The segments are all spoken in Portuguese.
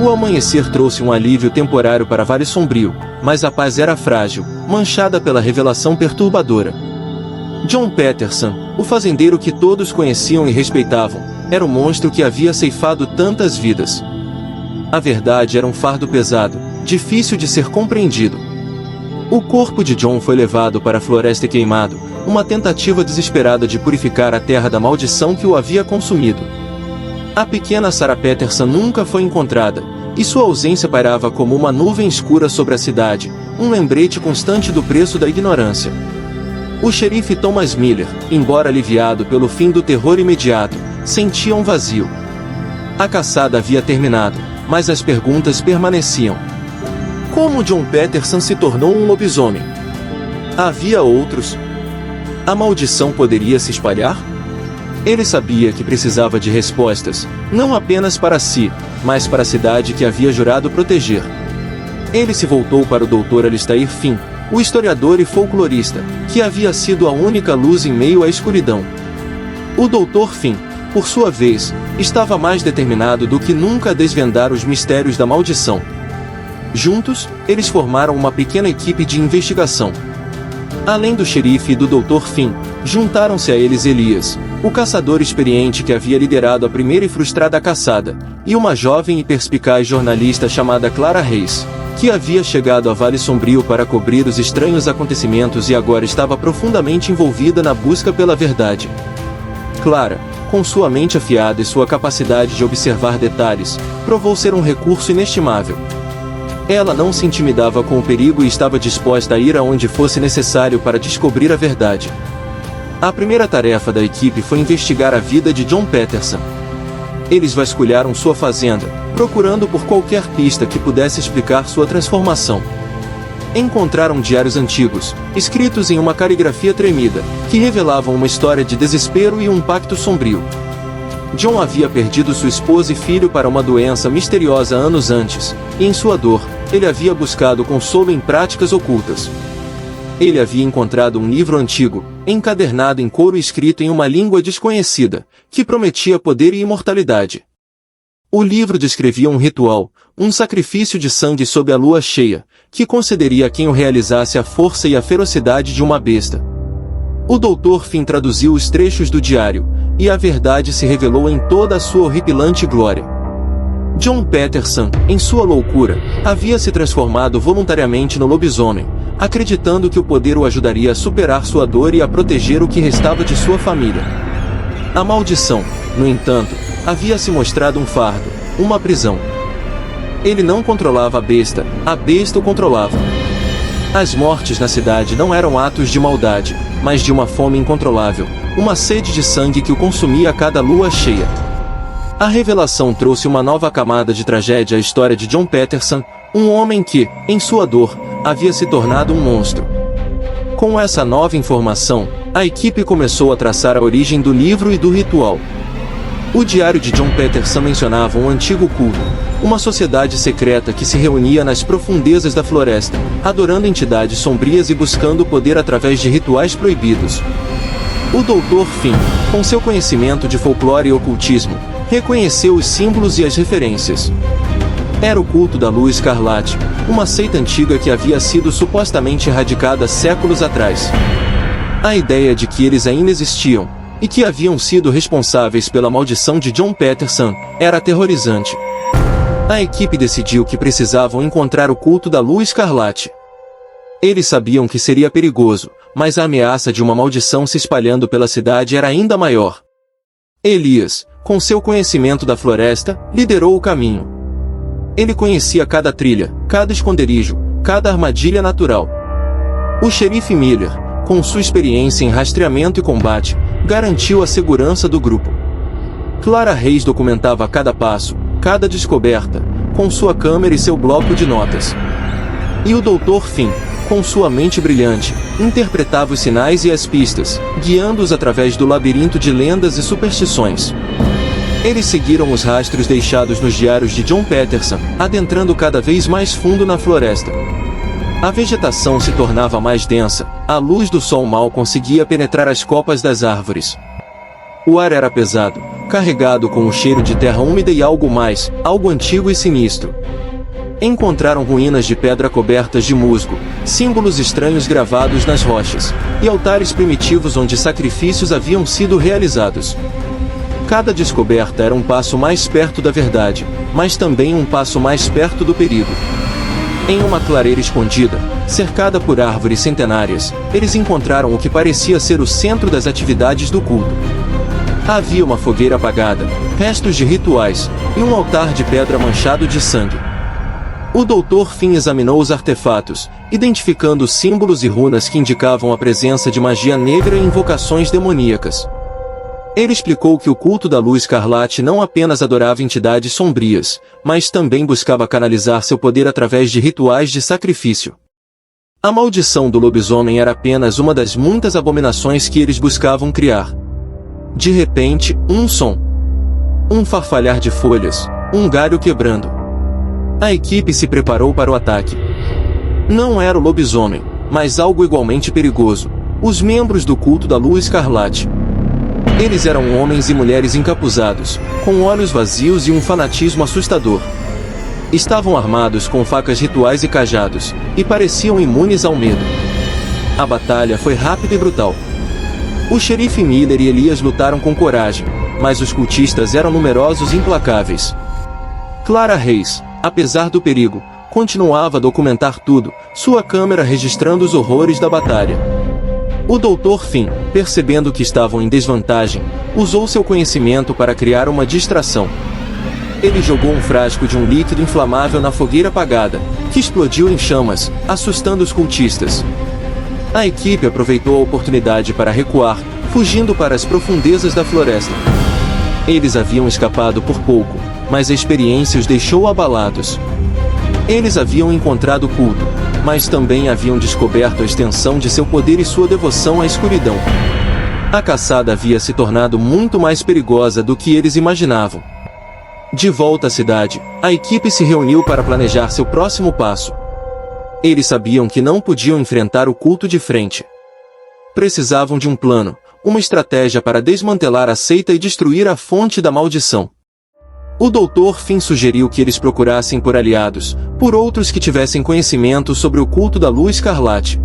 O amanhecer trouxe um alívio temporário para Vale Sombrio, mas a paz era frágil, manchada pela revelação perturbadora. John Peterson, o fazendeiro que todos conheciam e respeitavam, era o monstro que havia ceifado tantas vidas. A verdade era um fardo pesado, difícil de ser compreendido. O corpo de John foi levado para a floresta e queimado, uma tentativa desesperada de purificar a terra da maldição que o havia consumido. A pequena Sarah Peterson nunca foi encontrada, e sua ausência pairava como uma nuvem escura sobre a cidade, um lembrete constante do preço da ignorância. O xerife Thomas Miller, embora aliviado pelo fim do terror imediato, sentia um vazio. A caçada havia terminado, mas as perguntas permaneciam. Como John Peterson se tornou um lobisomem? Havia outros? A maldição poderia se espalhar? Ele sabia que precisava de respostas, não apenas para si, mas para a cidade que havia jurado proteger. Ele se voltou para o Dr. Alistair Finn, o historiador e folclorista, que havia sido a única luz em meio à escuridão. O Dr. Finn, por sua vez, estava mais determinado do que nunca a desvendar os mistérios da maldição. Juntos, eles formaram uma pequena equipe de investigação. Além do xerife e do Dr. Finn, juntaram-se a eles Elias, o caçador experiente que havia liderado a primeira e frustrada caçada, e uma jovem e perspicaz jornalista chamada Clara Reis, que havia chegado a Vale Sombrio para cobrir os estranhos acontecimentos e agora estava profundamente envolvida na busca pela verdade. Clara, com sua mente afiada e sua capacidade de observar detalhes, provou ser um recurso inestimável. Ela não se intimidava com o perigo e estava disposta a ir aonde fosse necessário para descobrir a verdade. A primeira tarefa da equipe foi investigar a vida de John Peterson. Eles vasculharam sua fazenda, procurando por qualquer pista que pudesse explicar sua transformação. Encontraram diários antigos, escritos em uma caligrafia tremida, que revelavam uma história de desespero e um pacto sombrio. John havia perdido sua esposa e filho para uma doença misteriosa anos antes, e em sua dor, ele havia buscado consolo em práticas ocultas. Ele havia encontrado um livro antigo, encadernado em couro e escrito em uma língua desconhecida, que prometia poder e imortalidade. O livro descrevia um ritual, um sacrifício de sangue sob a lua cheia, que concederia a quem o realizasse a força e a ferocidade de uma besta. O Dr. Finn traduziu os trechos do diário, e a verdade se revelou em toda a sua horripilante glória. John Peterson, em sua loucura, havia se transformado voluntariamente no lobisomem, acreditando que o poder o ajudaria a superar sua dor e a proteger o que restava de sua família. A maldição, no entanto, havia se mostrado um fardo, uma prisão. Ele não controlava a besta o controlava. As mortes na cidade não eram atos de maldade, mas de uma fome incontrolável, uma sede de sangue que o consumia a cada lua cheia. A revelação trouxe uma nova camada de tragédia à história de John Peterson, um homem que, em sua dor, havia se tornado um monstro. Com essa nova informação, a equipe começou a traçar a origem do livro e do ritual. O diário de John Peterson mencionava um antigo culto, uma sociedade secreta que se reunia nas profundezas da floresta, adorando entidades sombrias e buscando poder através de rituais proibidos. O Dr. Finn, com seu conhecimento de folclore e ocultismo, reconheceu os símbolos e as referências. Era o culto da Lua Escarlate, uma seita antiga que havia sido supostamente erradicada séculos atrás. A ideia de que eles ainda existiam, e que haviam sido responsáveis pela maldição de John Peterson, era aterrorizante. A equipe decidiu que precisavam encontrar o culto da Lua Escarlate. Eles sabiam que seria perigoso, mas a ameaça de uma maldição se espalhando pela cidade era ainda maior. Elias, com seu conhecimento da floresta, liderou o caminho. Ele conhecia cada trilha, cada esconderijo, cada armadilha natural. O xerife Miller, com sua experiência em rastreamento e combate, garantiu a segurança do grupo. Clara Reis documentava cada passo, cada descoberta, com sua câmera e seu bloco de notas. E o Dr. Finn, com sua mente brilhante, interpretava os sinais e as pistas, guiando-os através do labirinto de lendas e superstições. Eles seguiram os rastros deixados nos diários de John Peterson, adentrando cada vez mais fundo na floresta. A vegetação se tornava mais densa, a luz do sol mal conseguia penetrar as copas das árvores. O ar era pesado, carregado com o cheiro de terra úmida e algo mais, algo antigo e sinistro. Encontraram ruínas de pedra cobertas de musgo, símbolos estranhos gravados nas rochas, e altares primitivos onde sacrifícios haviam sido realizados. Cada descoberta era um passo mais perto da verdade, mas também um passo mais perto do perigo. Em uma clareira escondida, cercada por árvores centenárias, eles encontraram o que parecia ser o centro das atividades do culto. Havia uma fogueira apagada, restos de rituais, e um altar de pedra manchado de sangue. O Dr. Finn examinou os artefatos, identificando símbolos e runas que indicavam a presença de magia negra e invocações demoníacas. Ele explicou que o culto da Lua Escarlate não apenas adorava entidades sombrias, mas também buscava canalizar seu poder através de rituais de sacrifício. A maldição do lobisomem era apenas uma das muitas abominações que eles buscavam criar. De repente, um som. Um farfalhar de folhas, um galho quebrando. A equipe se preparou para o ataque. Não era o lobisomem, mas algo igualmente perigoso: os membros do culto da Lua Escarlate. Eles eram homens e mulheres encapuzados, com olhos vazios e um fanatismo assustador. Estavam armados com facas rituais e cajados, e pareciam imunes ao medo. A batalha foi rápida e brutal. O xerife Miller e Elias lutaram com coragem, mas os cultistas eram numerosos e implacáveis. Clara Reis, apesar do perigo, continuava a documentar tudo, sua câmera registrando os horrores da batalha. O Dr. Finn, percebendo que estavam em desvantagem, usou seu conhecimento para criar uma distração. Ele jogou um frasco de um líquido inflamável na fogueira apagada, que explodiu em chamas, assustando os cultistas. A equipe aproveitou a oportunidade para recuar, fugindo para as profundezas da floresta. Eles haviam escapado por pouco, mas a experiência os deixou abalados. Eles haviam encontrado o culto, mas também haviam descoberto a extensão de seu poder e sua devoção à escuridão. A caçada havia se tornado muito mais perigosa do que eles imaginavam. De volta à cidade, a equipe se reuniu para planejar seu próximo passo. Eles sabiam que não podiam enfrentar o culto de frente. Precisavam de um plano, uma estratégia para desmantelar a seita e destruir a fonte da maldição. O Dr. Finn sugeriu que eles procurassem por aliados, por outros que tivessem conhecimento sobre o culto da Lua Escarlate.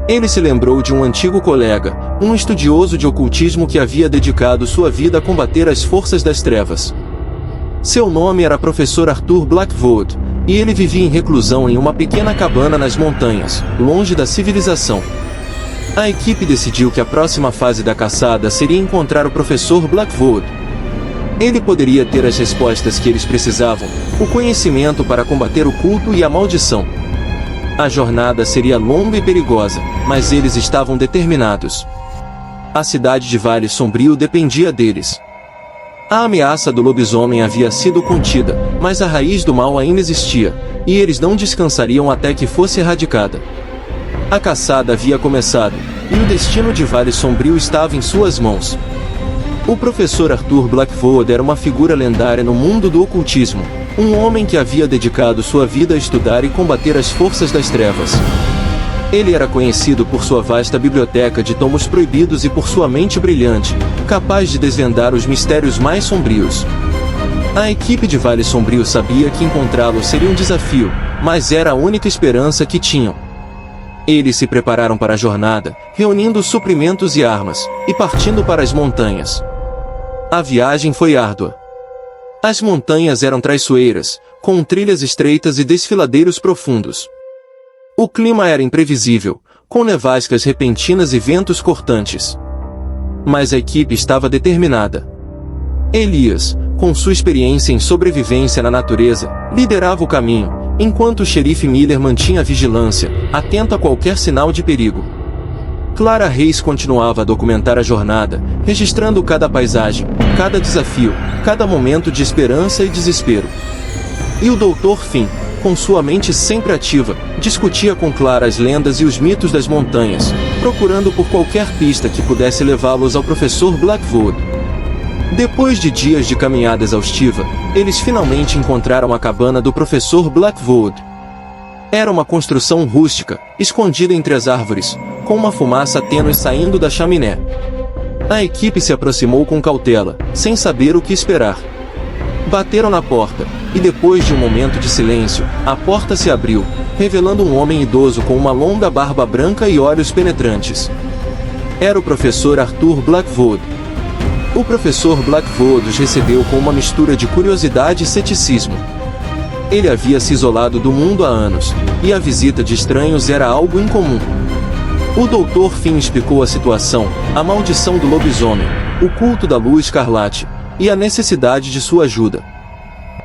Ele se lembrou de um antigo colega, um estudioso de ocultismo que havia dedicado sua vida a combater as forças das trevas. Seu nome era Professor Arthur Blackwood, e ele vivia em reclusão em uma pequena cabana nas montanhas, longe da civilização. A equipe decidiu que a próxima fase da caçada seria encontrar o Professor Blackwood. Ele poderia ter as respostas que eles precisavam, o conhecimento para combater o culto e a maldição. A jornada seria longa e perigosa, mas eles estavam determinados. A cidade de Vale Sombrio dependia deles. A ameaça do lobisomem havia sido contida, mas a raiz do mal ainda existia, e eles não descansariam até que fosse erradicada. A caçada havia começado, e o destino de Vale Sombrio estava em suas mãos. O professor Arthur Blackwood era uma figura lendária no mundo do ocultismo, um homem que havia dedicado sua vida a estudar e combater as forças das trevas. Ele era conhecido por sua vasta biblioteca de tomos proibidos e por sua mente brilhante, capaz de desvendar os mistérios mais sombrios. A equipe de Vale Sombrio sabia que encontrá-lo seria um desafio, mas era a única esperança que tinham. Eles se prepararam para a jornada, reunindo suprimentos e armas, e partindo para as montanhas. A viagem foi árdua. As montanhas eram traiçoeiras, com trilhas estreitas e desfiladeiros profundos. O clima era imprevisível, com nevascas repentinas e ventos cortantes. Mas a equipe estava determinada. Elias, com sua experiência em sobrevivência na natureza, liderava o caminho, enquanto o xerife Miller mantinha a vigilância, atento a qualquer sinal de perigo. Clara Reis continuava a documentar a jornada, registrando cada paisagem, cada desafio, cada momento de esperança e desespero. E o Dr. Finn, com sua mente sempre ativa, discutia com Clara as lendas e os mitos das montanhas, procurando por qualquer pista que pudesse levá-los ao Professor Blackwood. Depois de dias de caminhada exaustiva, eles finalmente encontraram a cabana do Professor Blackwood. Era uma construção rústica, escondida entre as árvores, com uma fumaça tênue saindo da chaminé. A equipe se aproximou com cautela, sem saber o que esperar. Bateram na porta, e depois de um momento de silêncio, a porta se abriu, revelando um homem idoso com uma longa barba branca e olhos penetrantes. Era o professor Arthur Blackwood. O professor Blackwood os recebeu com uma mistura de curiosidade e ceticismo. Ele havia se isolado do mundo há anos, e a visita de estranhos era algo incomum. O Dr. Finn explicou a situação, a maldição do lobisomem, o culto da lua escarlate, e a necessidade de sua ajuda.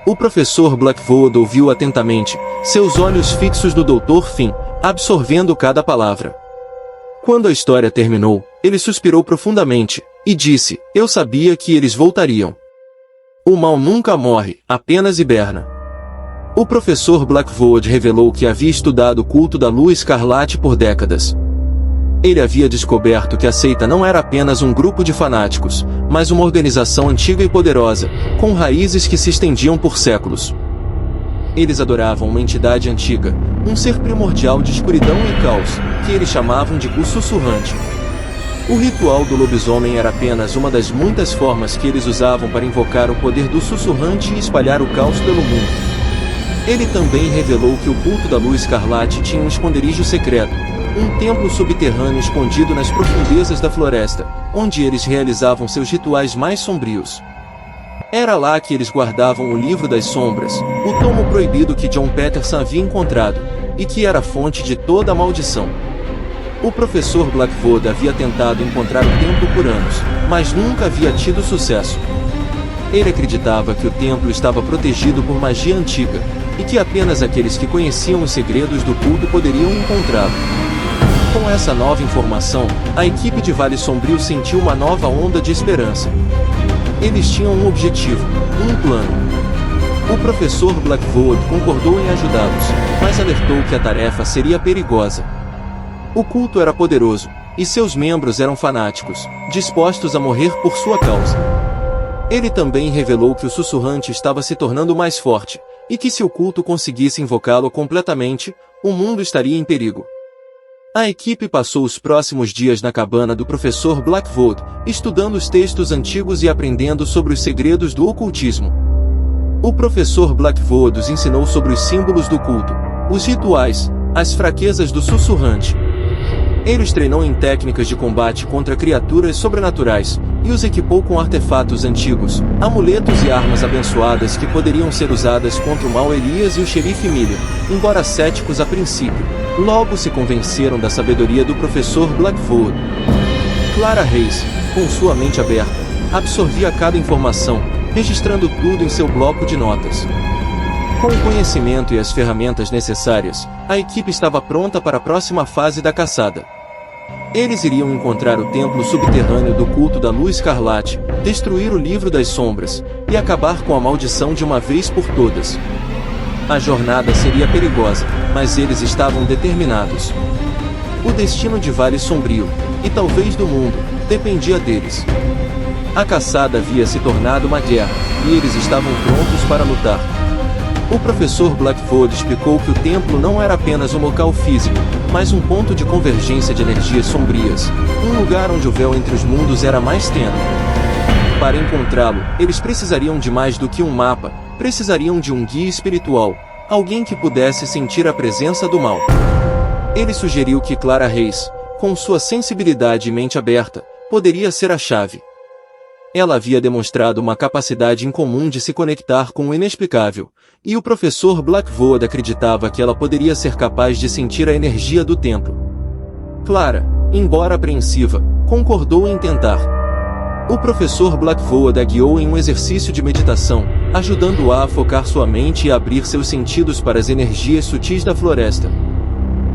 O professor Blackwood ouviu atentamente, seus olhos fixos no Dr. Finn, absorvendo cada palavra. Quando a história terminou, ele suspirou profundamente, e disse, eu sabia que eles voltariam. O mal nunca morre, apenas hiberna. O professor Blackwood revelou que havia estudado o culto da lua escarlate por décadas. Ele havia descoberto que a seita não era apenas um grupo de fanáticos, mas uma organização antiga e poderosa, com raízes que se estendiam por séculos. Eles adoravam uma entidade antiga, um ser primordial de escuridão e caos, que eles chamavam de o sussurrante. O ritual do lobisomem era apenas uma das muitas formas que eles usavam para invocar o poder do sussurrante e espalhar o caos pelo mundo. Ele também revelou que o culto da lua escarlate tinha um esconderijo secreto, um templo subterrâneo escondido nas profundezas da floresta, onde eles realizavam seus rituais mais sombrios. Era lá que eles guardavam o Livro das Sombras, o tomo proibido que John Patterson havia encontrado, e que era a fonte de toda a maldição. O professor Blackwood havia tentado encontrar o templo por anos, mas nunca havia tido sucesso. Ele acreditava que o templo estava protegido por magia antiga, e que apenas aqueles que conheciam os segredos do culto poderiam encontrá-lo. Com essa nova informação, a equipe de Vale Sombrio sentiu uma nova onda de esperança. Eles tinham um objetivo, um plano. O professor Blackwood concordou em ajudá-los, mas alertou que a tarefa seria perigosa. O culto era poderoso, e seus membros eram fanáticos, dispostos a morrer por sua causa. Ele também revelou que o sussurrante estava se tornando mais forte, e que se o culto conseguisse invocá-lo completamente, o mundo estaria em perigo. A equipe passou os próximos dias na cabana do professor Blackwood, estudando os textos antigos e aprendendo sobre os segredos do ocultismo. O professor Blackwood os ensinou sobre os símbolos do culto, os rituais, as fraquezas do sussurrante. Ele os treinou em técnicas de combate contra criaturas sobrenaturais, e os equipou com artefatos antigos, amuletos e armas abençoadas que poderiam ser usadas contra o mau Elias e o xerife Miller, embora céticos a princípio. Logo se convenceram da sabedoria do professor Blackwood. Clara Reis, com sua mente aberta, absorvia cada informação, registrando tudo em seu bloco de notas. Com o conhecimento e as ferramentas necessárias, a equipe estava pronta para a próxima fase da caçada. Eles iriam encontrar o templo subterrâneo do culto da lua escarlate, destruir o Livro das Sombras, e acabar com a maldição de uma vez por todas. A jornada seria perigosa, mas eles estavam determinados. O destino de Vale Sombrio, e talvez do mundo, dependia deles. A caçada havia se tornado uma guerra, e eles estavam prontos para lutar. O professor Blackwood explicou que o templo não era apenas um local físico, mas um ponto de convergência de energias sombrias, um lugar onde o véu entre os mundos era mais tênue. Para encontrá-lo, eles precisariam de mais do que um mapa, precisariam de um guia espiritual, alguém que pudesse sentir a presença do mal. Ele sugeriu que Clara Reis, com sua sensibilidade e mente aberta, poderia ser a chave. Ela havia demonstrado uma capacidade incomum de se conectar com o inexplicável, e o professor Blackwood acreditava que ela poderia ser capaz de sentir a energia do templo. Clara, embora apreensiva, concordou em tentar. O professor Blackwood a guiou em um exercício de meditação, ajudando-a a focar sua mente e a abrir seus sentidos para as energias sutis da floresta.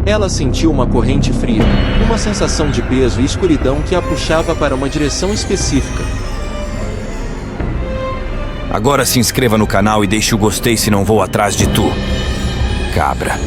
Ela sentiu uma corrente fria, uma sensação de peso e escuridão que a puxava para uma direção específica. Agora se inscreva no canal e deixe o gostei se não vou atrás de tu, cabra.